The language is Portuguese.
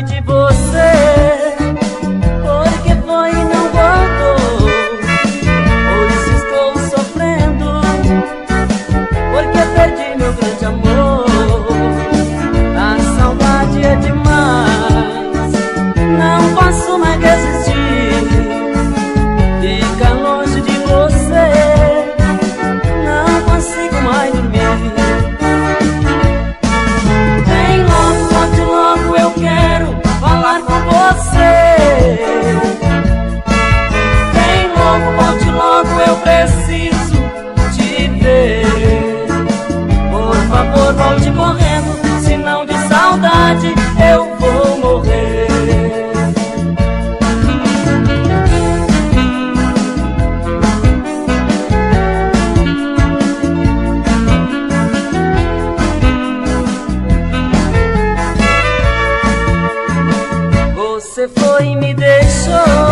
de você. Porque foi e não voltou. Hoje estou sofrendo, porque perdi meu grande amor. A saudade é demais, não posso mais resistir. Fica longe de você, não consigo mais dormir. Vem logo, volte logo, eu quero falar com você. Vem logo, volte logo, eu preciso te ver. Por favor, volte correndo, senão de saudade eu vou morrer. Você foi e me deixou